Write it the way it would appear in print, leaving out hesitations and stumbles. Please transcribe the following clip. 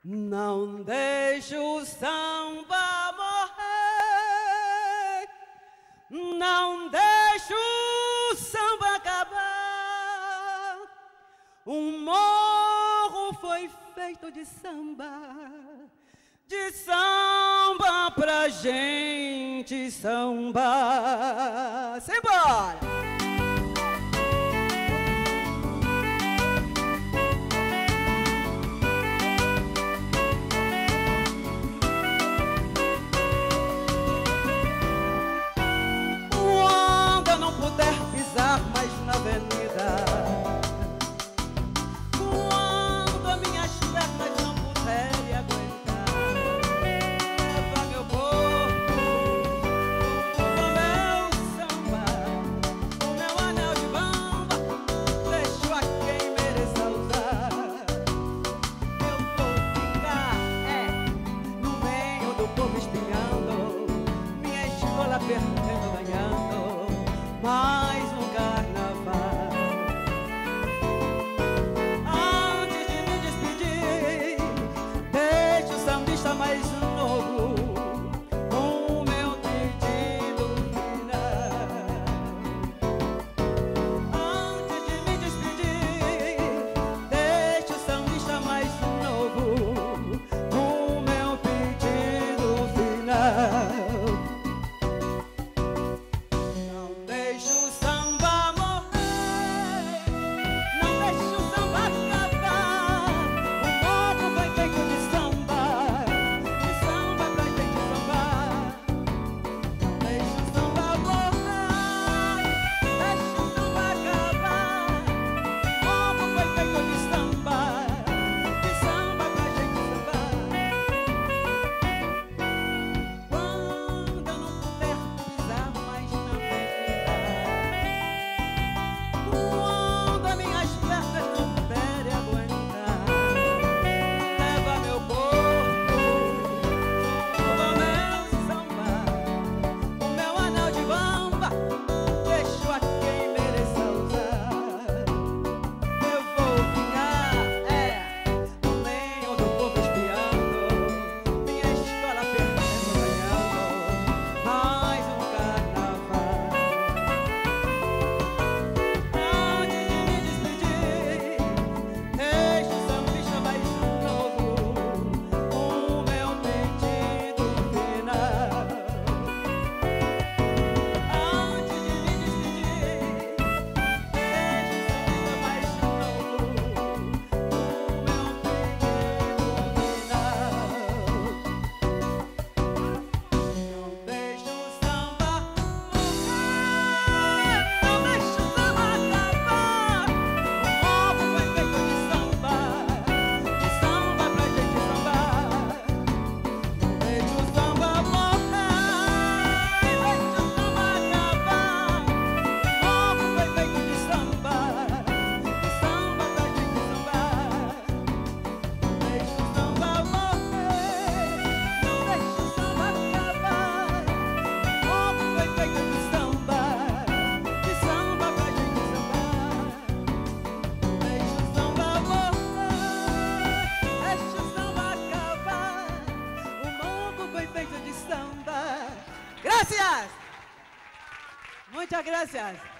Não deixe o samba morrer, não deixe o samba acabar. Um morro foi feito de samba pra gente sambar. Simbora! Mais na avenida, quando minhas pernas não puderem aguentar, leva meu corpo, o meu samba, o meu anel de bamba, deixo a quem mereça usar. Eu vou ficar, no meio do povo espinhando, minha escola perdendo, ganhando mais um carnaval. Antes de me despedir, deixe o sambista mais novo com o meu pedido final. Antes de me despedir, deixe o sambista mais novo com o meu pedido final. Gracias. Muchas gracias.